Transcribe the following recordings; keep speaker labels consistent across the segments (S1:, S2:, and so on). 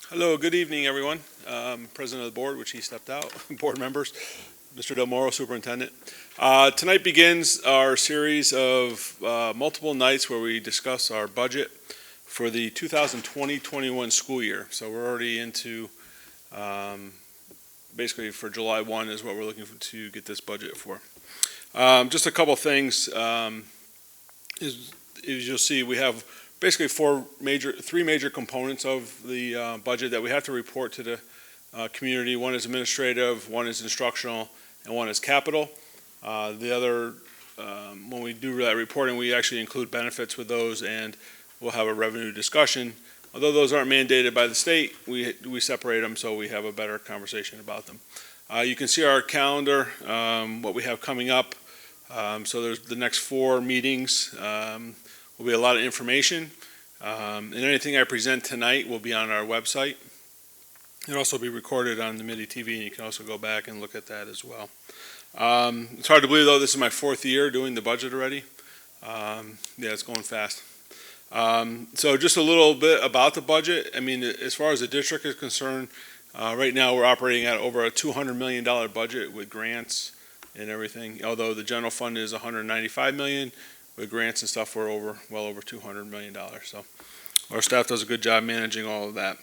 S1: Hello, good evening, everyone. President of the board, which he stepped out, board members, Mr. Del Moro, superintendent. Tonight begins our series of multiple nights where we discuss our budget for the 2020-21 school year. So we're already into, basically for July 1 is what we're looking for to get this budget for. Just a couple things. As you'll see, we have basically three major components of the budget that we have to report to the community. One is administrative, one is instructional, and one is capital. The other, when we do that reporting, we actually include benefits with those, and we'll have a revenue discussion. Although those aren't mandated by the state, we separate them so we have a better conversation about them. You can see our calendar, what we have coming up. So there's the next 4 meetings. Will be a lot of information, and anything I present tonight will be on our website. It'll also be recorded on the MIDI TV, and you can also go back and look at that as well. It's hard to believe, though, this is my 4th year doing the budget already. Yeah, it's going fast. So just a little bit about the budget. I mean, as far as the district is concerned, right now we're operating at over a $200 million budget with grants and everything, although the general fund is $195 million. With grants and stuff, we're well over $200 million. So our staff does a good job managing all of that.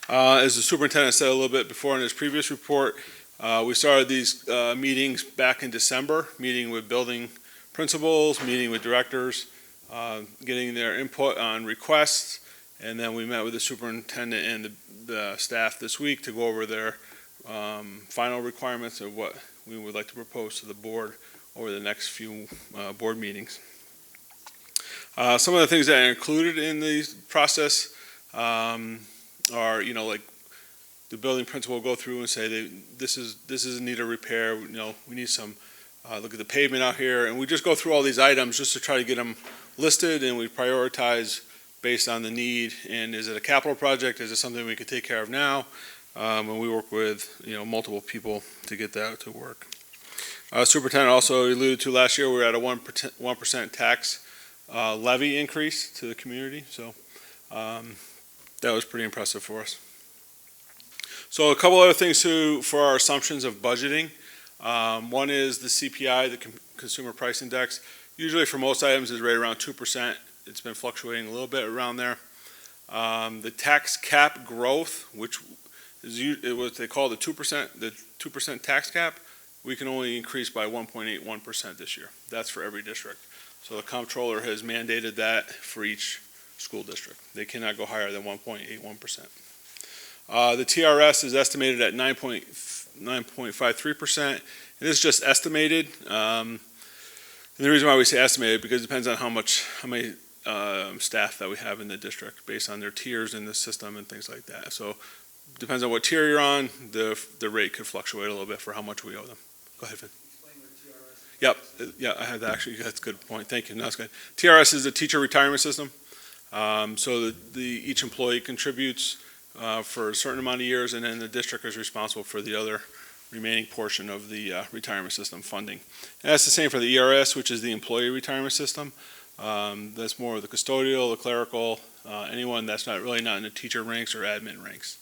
S1: As the superintendent said a little bit before in his previous report, we started these meetings back in December, meeting with building principals, meeting with directors, getting their input on requests, and then we met with the superintendent and the staff this week to go over their final requirements of what we would like to propose to the board over the next few board meetings. Some of the things that are included in the process are, like the building principal will go through and say, this is in need of repair. We need some, look at the pavement out here. And we just go through all these items just to try to get them listed, and we prioritize based on the need. And is it a capital project? Is it something we could take care of now? And we work with, multiple people to get that to work. Superintendent also alluded to last year we were at a 1% tax levy increase to the community, so that was pretty impressive for us. So a couple other things for our assumptions of budgeting. One is the CPI, the Consumer Price Index. Usually for most items is right around 2%. It's been fluctuating a little bit around there. The tax cap growth, which is what they call the 2% tax cap, we can only increase by 1.81% this year. That's for every district. So the comptroller has mandated that for each school district. They cannot go higher than 1.81%. The TRS is estimated at 9.53%. And this is just estimated. And the reason why we say estimated because it depends on how many staff that we have in the district based on their tiers in the system and things like that. So depends on what tier you're on, the rate could fluctuate a little bit for how much we owe them. Go ahead, Finn.
S2: Explain what TRS is.
S1: Yep, yeah, I had that actually. That's a good point. Thank you. No, that's good. TRS is a teacher retirement system. So each employee contributes for a certain amount of years, and then the district is responsible for the other remaining portion of the retirement system funding. And that's the same for the ERS, which is the employee retirement system. That's more of the custodial, the clerical, anyone that's not in the teacher ranks or admin ranks.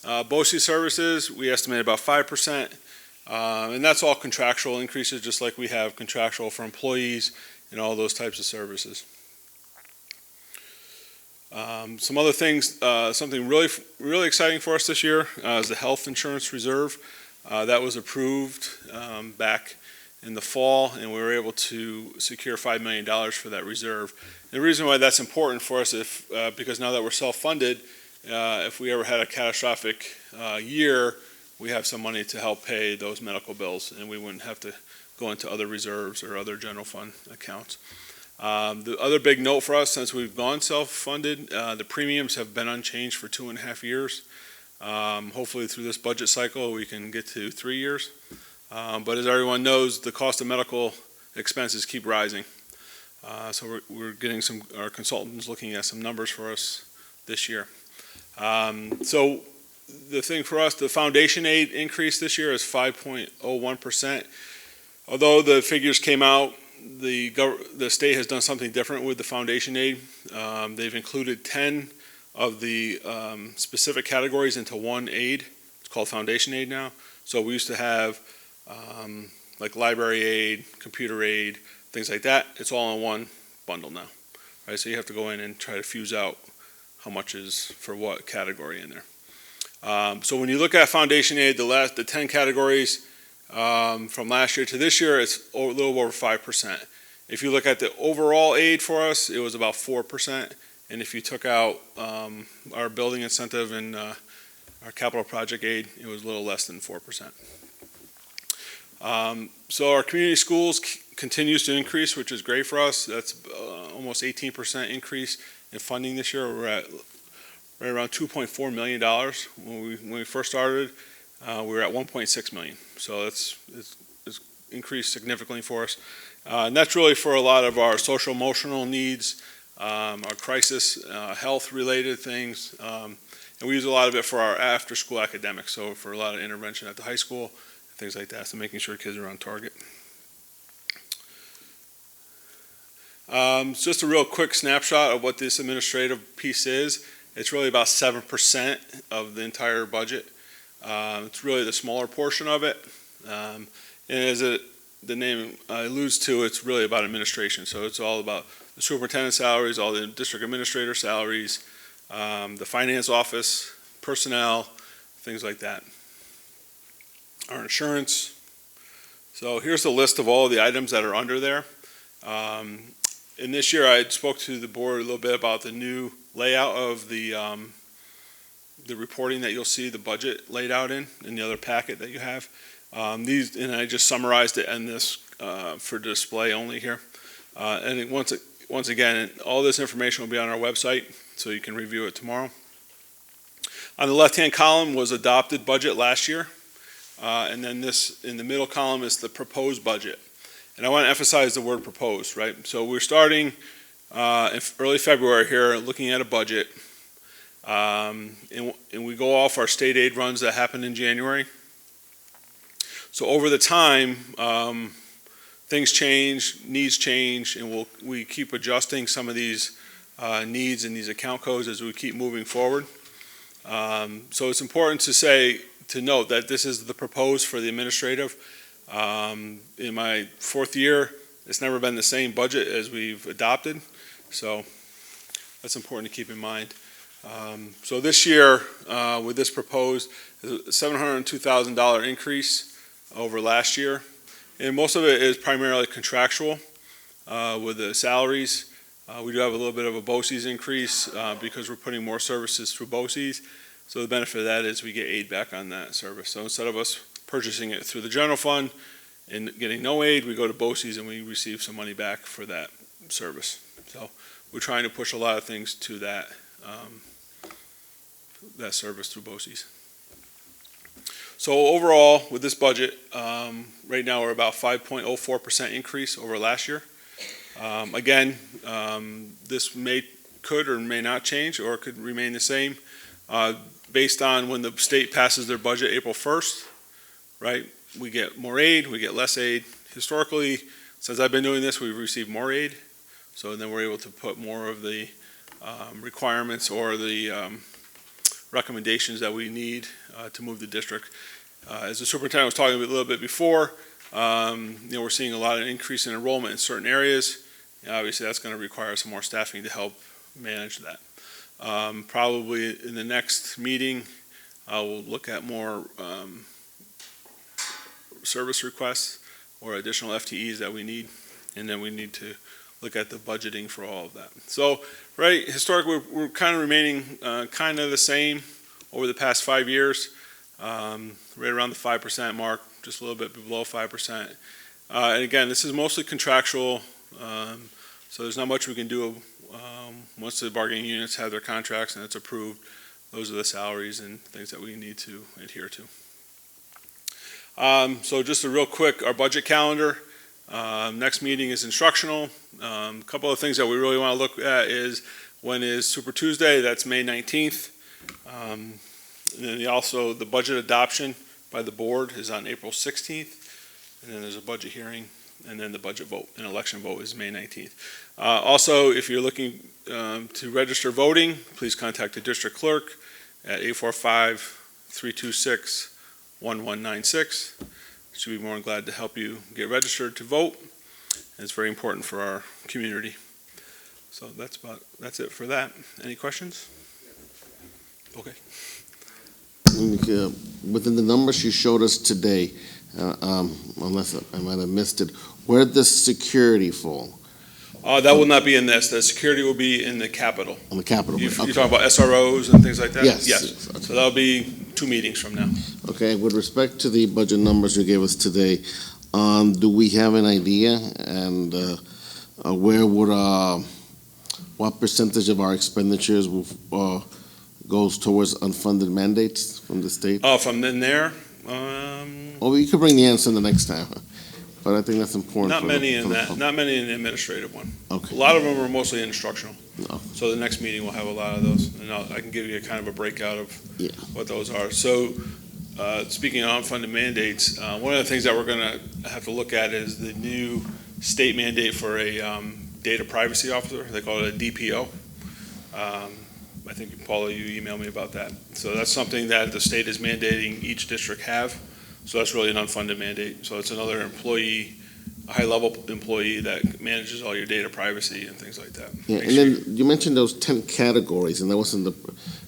S1: BOE services, we estimate about 5%, and that's all contractual increases, just like we have contractual for employees and all those types of services. Some other things, something really exciting for us this year is the health insurance reserve. That was approved back in the fall, and we were able to secure $5 million for that reserve. And the reason why that's important for us is because now that we're self-funded, if we ever had a catastrophic year, we have some money to help pay those medical bills, and we wouldn't have to go into other reserves or other general fund accounts. The other big note for us, since we've gone self-funded, the premiums have been unchanged for 2.5 years. Hopefully through this budget cycle we can get to 3 years. But as everyone knows, the cost of medical expenses keep rising. So we're getting our consultants looking at some numbers for us this year. So the thing for us, the foundation aid increase this year is 5.01%. Although the figures came out, the state has done something different with the foundation aid. They've included 10 of the specific categories into one aid. It's called foundation aid now. So we used to have like library aid, computer aid, things like that. It's all in one bundle now, right? So you have to go in and try to fuse out how much is for what category in there. So when you look at foundation aid, the 10 categories from last year to this year, it's a little over 5%. If you look at the overall aid for us, it was about 4%. And if you took out our building incentive and our capital project aid, it was a little less than 4%. So our community schools continues to increase, which is great for us. That's almost 18% increase in funding this year. We're at right around $2.4 million. When we first started, we were at $1.6 million. So it's increased significantly for us. And that's really for a lot of our social emotional needs, our crisis, health-related things. And we use a lot of it for our after-school academics, so for a lot of intervention at the high school, things like that, so making sure kids are on target. Just a real quick snapshot of what this administrative piece is. It's really about 7% of the entire budget. It's really the smaller portion of it. And as the name alludes to, it's really about administration. So it's all about the superintendent salaries, all the district administrator salaries, the finance office, personnel, things like that. Our insurance. So here's the list of all the items that are under there. And this year I spoke to the board a little bit about the new layout of the reporting that you'll see the budget laid out in the other packet that you have. And I just summarized it in this for display only here. And once again, all this information will be on our website, so you can review it tomorrow. On the left-hand column was adopted budget last year. And then this in the middle column is the proposed budget. And I want to emphasize the word proposed, right? So we're starting in early February here looking at a budget. And we go off our state aid runs that happened in January. So over the time, things change, needs change, and we keep adjusting some of these needs and these account codes as we keep moving forward. So it's important to note that this is the proposed for the administrative. In my fourth year, it's never been the same budget as we've adopted, so that's important to keep in mind. So this year, with this proposed, $702,000 increase over last year, and most of it is primarily contractual with the salaries. We do have a little bit of a BOCES increase because we're putting more services through BOCES. So the benefit of that is we get aid back on that service. So instead of us purchasing it through the general fund and getting no aid, we go to BOCES and we receive some money back for that service. So we're trying to push a lot of things to that service through BOCES. So overall, with this budget, right now we're about 5.04% increase over last year. Again, this could or may not change, or it could remain the same based on when the state passes their budget April 1st, right? We get more aid, we get less aid. Historically, since I've been doing this, we've received more aid. So then we're able to put more of the requirements or the recommendations that we need to move the district. As the superintendent was talking a little bit before, we're seeing a lot of increase in enrollment in certain areas. Obviously, that's going to require some more staffing to help manage that. Probably in the next meeting, we'll look at more service requests or additional FTEs that we need, and then we need to look at the budgeting for all of that. So, right, historically, we're kind of remaining kind of the same over the past 5 years, right around the 5% mark, just a little bit below 5%. And again, this is mostly contractual, so there's not much we can do once the bargaining units have their contracts and it's approved. Those are the salaries and things that we need to adhere to. So just a real quick, our budget calendar. Next meeting is instructional. A couple of things that we really want to look at is when is Super Tuesday, that's May 19th. And then also the budget adoption by the board is on April 16th. And then there's a budget hearing and then the budget vote and election vote is May 19th. Also, if you're looking to register voting, please contact the district clerk at 845-326-1196. She'll be more than glad to help you get registered to vote. It's very important for our community. So that's it for that. Any questions? Okay.
S2: Within the numbers you showed us today, unless I might have missed it, where did the security fall?
S1: That will not be in this. The security will be in the Capitol.
S2: On the Capitol.
S1: You're talking about SROs and things like that?
S2: Yes.
S1: Yes.
S2: Okay.
S1: So that'll be 2 meetings from now.
S2: Okay, with respect to the budget numbers you gave us today, do we have an idea and where would what percentage of our expenditures goes towards unfunded mandates from the state?
S1: Oh, from in there?
S2: Well, you could bring the answer the next time, but I think that's important.
S1: Not many in that. Not many in the administrative one.
S2: Okay.
S1: A lot of them are mostly instructional.
S2: No.
S1: So the next meeting will have a lot of those, and I can give you a kind of a breakout of what those are. So, speaking of unfunded mandates, one of the things that we're going to have to look at is the new state mandate for a data privacy officer. They call it a DPO. I think, Paula, you emailed me about that. So that's something that the state is mandating each district have. So that's really an unfunded mandate. So it's another employee, a high-level employee that manages all your data privacy and things like that.
S2: Yeah, and then you mentioned those 10 categories, and that was in the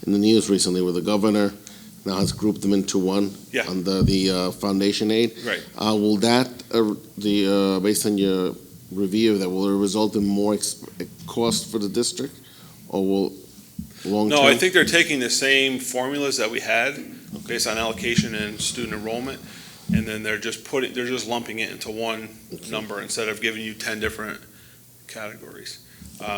S2: news recently where the governor now has grouped them into one under the foundation aid.
S1: Right.
S2: Will that, based on your review, that will it result in more cost for the district, or will long-term?
S1: No, I think they're taking the same formulas that we had based on allocation and student enrollment, and then they're just lumping it into one number instead of giving you 10 different categories.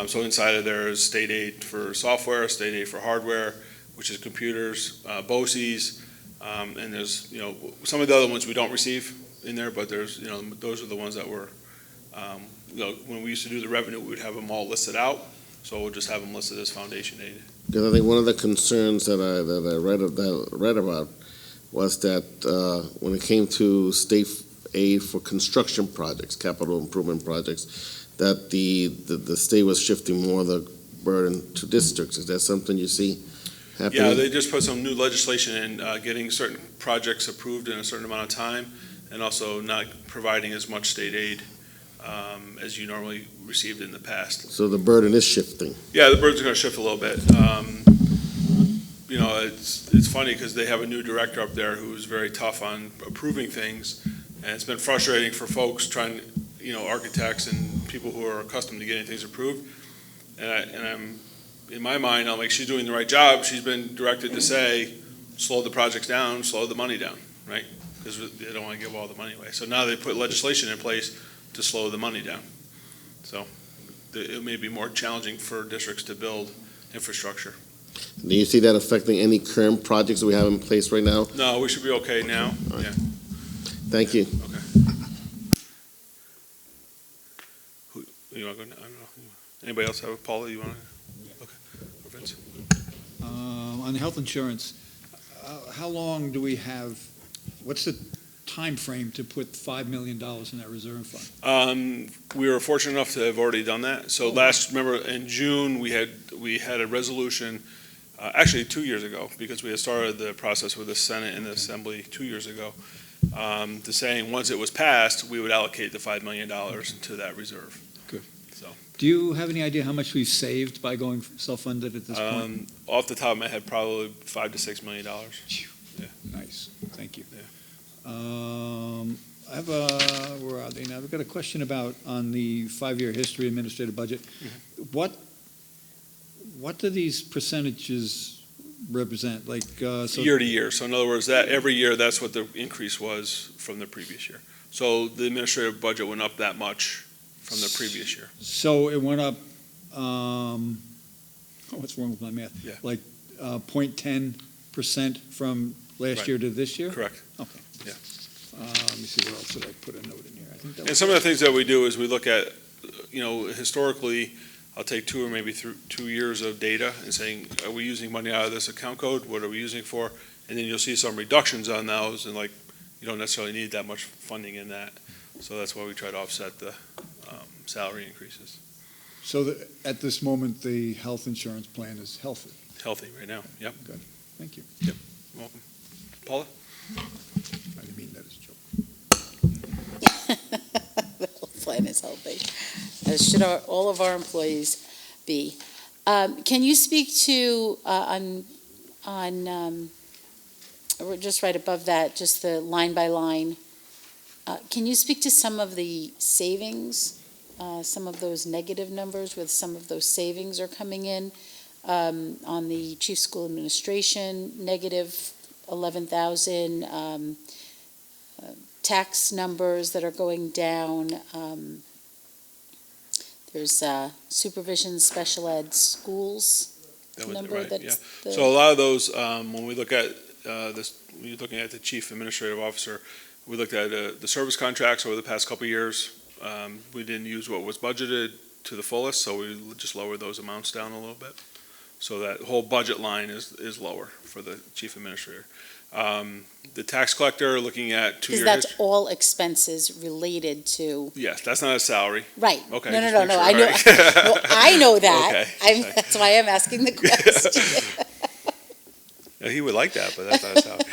S1: So inside of there is state aid for software, state aid for hardware, which is computers, BOCEs, and there's, some of the other ones we don't receive in there, but there's, those are the ones that were, when we used to do the revenue, we would have them all listed out. So we'll just have them listed as foundation aid.
S2: Because I think one of the concerns that I read about was that when it came to state aid for construction projects, capital improvement projects, that the state was shifting more of the burden to districts. Is that something you see happening?
S1: Yeah, they just put some new legislation in getting certain projects approved in a certain amount of time, and also not providing as much state aid as you normally received in the past.
S2: So the burden is shifting.
S1: Yeah, the burden's going to shift a little bit. It's funny because they have a new director up there who's very tough on approving things, and it's been frustrating for folks trying, architects and people who are accustomed to getting things approved. And I'm in my mind, I'm like, she's doing the right job. She's been directed to say, slow the projects down, slow the money down, right? Because they don't want to give all the money away. So now they put legislation in place to slow the money down. So it may be more challenging for districts to build infrastructure.
S2: Do you see that affecting any current projects that we have in place right now?
S1: No, we should be okay now.
S2: Right.
S1: Yeah.
S2: Thank you.
S1: Okay. You want to go? I don't know. Anybody else have a Paula? You want to? Okay. Or Vince?
S3: On health insurance, how long do we have? What's the time frame to put $5 million in that reserve fund?
S1: We were fortunate enough to have already done that. So remember in June we had a resolution, actually 2 years ago, because we had started the process with the Senate and the Assembly 2 years ago, to saying once it was passed, we would allocate the $5 million to that reserve.
S3: Good.
S1: So,
S3: do you have any idea how much we've saved by going self-funded at this point?
S1: Off the top of my head, probably $5 to $6 million.
S3: Yeah. Nice. Thank you.
S1: Yeah.
S3: I have where are they now? I've got a question about on the 5-year history administrative budget.
S1: Mm-hmm.
S3: What do these percentages represent? Like so
S1: year to year. So in other words, that every year that's what the increase was from the previous year. So the administrative budget went up that much from the previous year.
S3: So it went up. What's wrong with my math?
S1: Yeah.
S3: Like 0.10% from last year to this year.
S1: Correct.
S3: Okay.
S1: Yeah.
S3: Let me see, what else did I put a note in here? I think that
S1: And
S3: was
S1: some of the things that we do is we look at, historically, I'll take 2 or maybe 2 years of data and saying, are we using money out of this account code? What are we using for? And then you'll see some reductions on those, and you don't necessarily need that much funding in that. So that's why we try to offset the salary increases.
S3: So at this moment, the health insurance plan is healthy.
S1: Healthy right now, yep.
S3: Thank you.
S1: Welcome. Paula?
S3: I didn't mean that as a joke.
S4: The whole plan is healthy, as should all of our employees be. Can you speak to, just right above that, just the line by line, can you speak to some of the savings, some of those negative numbers with some of those savings are coming in? On the chief school administration, negative 11,000, tax numbers that are going down. There's supervision, special ed schools
S1: That was it,
S4: number
S1: right,
S4: that's
S1: yeah. So a lot of those, when we look at this, when you're looking at the chief administrative officer, we looked at the service contracts over the past couple of years. We didn't use what was budgeted to the fullest, so we just lowered those amounts down a little bit. So that whole budget line is lower for the chief administrator. The tax collector, looking at 2 years.
S4: Because that's all expenses related to,
S1: Yes, that's not a salary.
S4: right.
S1: Okay.
S4: No,
S1: just
S4: I
S1: make
S4: know,
S1: sure,
S4: no, I know that.
S1: Okay.
S4: That's why I'm asking the question.
S1: Yeah, he would like that, but that's not a salary.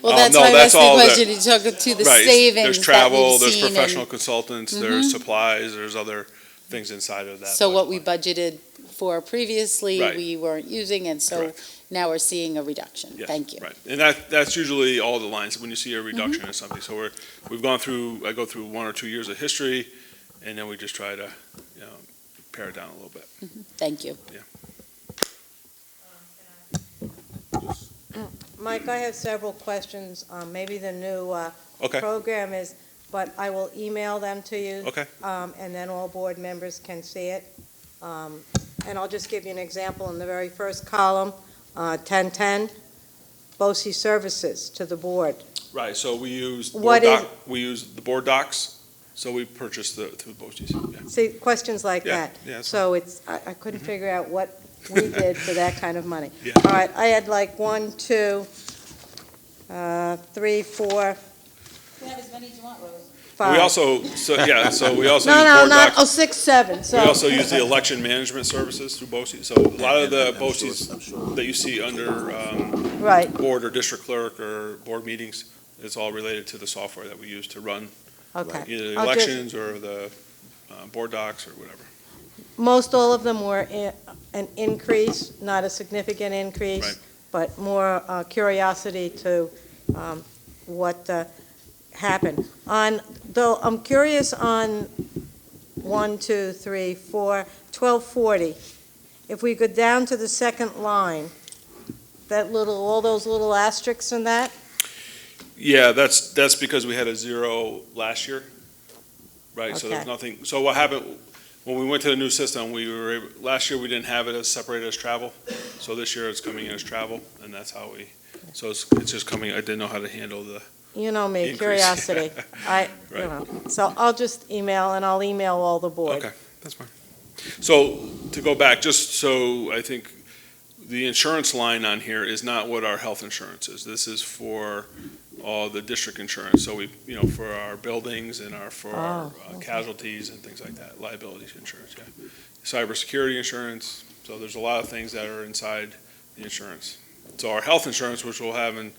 S4: Well, that's
S1: no,
S4: why I'm
S1: that's
S4: asking the
S1: all
S4: question, you talk to the
S1: Right,
S4: savings
S1: there's
S4: that
S1: travel,
S4: we've
S1: there's
S4: seen and-
S1: professional consultants, there's supplies, there's other things inside of that.
S4: So what we
S1: budget
S4: budgeted for previously,
S1: Right.
S4: we weren't using, and so
S1: Correct.
S4: now we're seeing a reduction.
S1: Yes,
S4: Thank you.
S1: Right, and that's usually all the lines, when you see a reduction in something. So we've gone through, I go through 1 or 2 years of history, and then we just try to, pare it down a little bit.
S4: Thank you.
S5: Mike, I have several questions. Maybe the new
S1: Okay,
S5: program is, but I will email them to you.
S1: okay,
S5: And then all board members can see it. And I'll just give you an example. In the very first column, 1010, BOCE services to the board.
S1: right, so we use,
S5: What
S1: we use the board docs, so we purchased through BOCES, yeah.
S5: See, questions like
S1: Yeah,
S5: that.
S1: yeah, that's
S5: So I couldn't figure out what we did for that kind of money.
S1: Yeah.
S5: All right, I had like 1, 2, 3, 4,
S4: You have as many as you want, Rose.
S5: 5.
S1: We also, so we also
S5: No,
S1: use
S5: no,
S1: board
S5: not,
S1: docs.
S5: 6, 7,
S1: We
S5: so.
S1: also use the election management services through BOCES, so a lot of the BOCES that you see under
S5: Right,
S1: board or district clerk or board meetings, it's all related to the software that we use to run
S5: okay.
S1: either the
S5: I'll just-
S1: elections or the board docs or whatever.
S5: Most all of them were an increase, not a significant increase.
S1: Right.
S5: But more curiosity to what happened. Though, I'm curious on 1, 2, 3, 4, 1240. If we go down to the second line, all those little asterisks in that,
S1: Yeah, that's because we had a 0 last year, right? So there was
S5: Okay.
S1: nothing, so what happened, when we went to the new system, last year we didn't have it as separated as travel. So this year it's coming in as travel, and that's how so it's just coming, I didn't know how to handle the,
S5: you know me,
S1: Increase.
S5: curiosity. So I'll just email, and I'll email all the board.
S1: okay, that's fine. So to go back, just so I think the insurance line on here is not what our health insurance is. This is for all the district insurance. So we, for our buildings and for our
S5: okay.
S1: casualties and things like that, liabilities insurance, yeah. Cybersecurity insurance. So there's a lot of things that are inside the insurance. So our health insurance, which we'll have in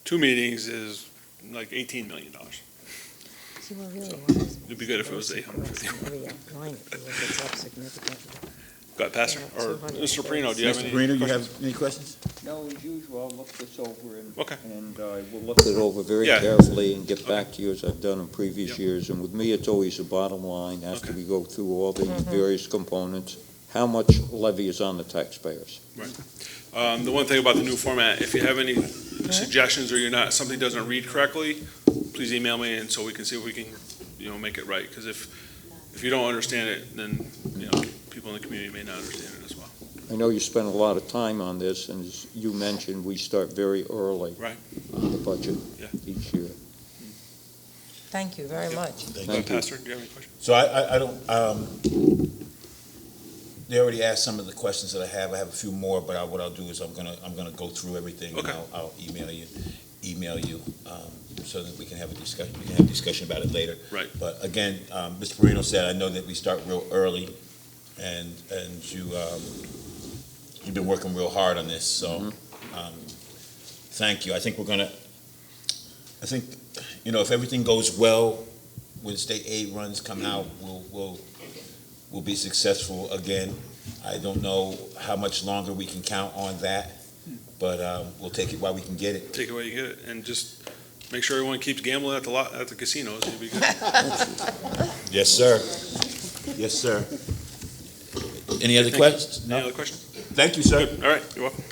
S1: 2 meetings, is like $18 million.
S5: See, we're really
S1: It'd be good if it was 850.
S5: significantly.
S1: Go ahead, Pastor, or Mr. Prino, do you have any
S6: Mr. Brino, you
S1: questions?
S6: have any questions?
S7: No, as usual, I'll look this over
S1: Okay.
S7: and I will look it over very
S1: Yeah.
S7: carefully and get back to you as I've done in previous
S1: Yep.
S7: years. And with me, it's always a bottom line after
S1: Okay.
S7: we go through all the
S5: Mm-hmm.
S7: various components. How much levy is on the taxpayers?
S1: The one thing about the new format, if you have any suggestions or something doesn't read correctly, please email me and so we can see if we can, make it right. Because if you don't understand it, then, people in the community may not understand it as well.
S7: I know you spend a lot of time on this, and as you mentioned, we start very early
S1: Right.
S7: on the budget
S1: Yeah.
S7: each year.
S5: Thank you very much.
S1: Go ahead, Pastor, do you have any questions?
S6: So I don't, they already asked some of the questions that I have. I have a few more, but what I'll do is I'm gonna go through everything. And
S1: Okay.
S6: I'll email you, so that we can have a discussion, we can have a discussion about it later.
S1: Right.
S6: But again, Mr. Marino said, I know that we start real early, and you've been working real hard on this, so, thank you. I think, if everything goes well, when state aid runs come out, we'll be successful again. I don't know how much longer we can count on that, but, we'll take it while we can get it.
S1: Take it while you get it, and just make sure everyone keeps gambling at the casinos. You'll be good.
S6: Yes, sir. Yes, sir. Any other questions?
S1: Any other questions?
S6: Thank you, sir.
S1: All right, you're welcome.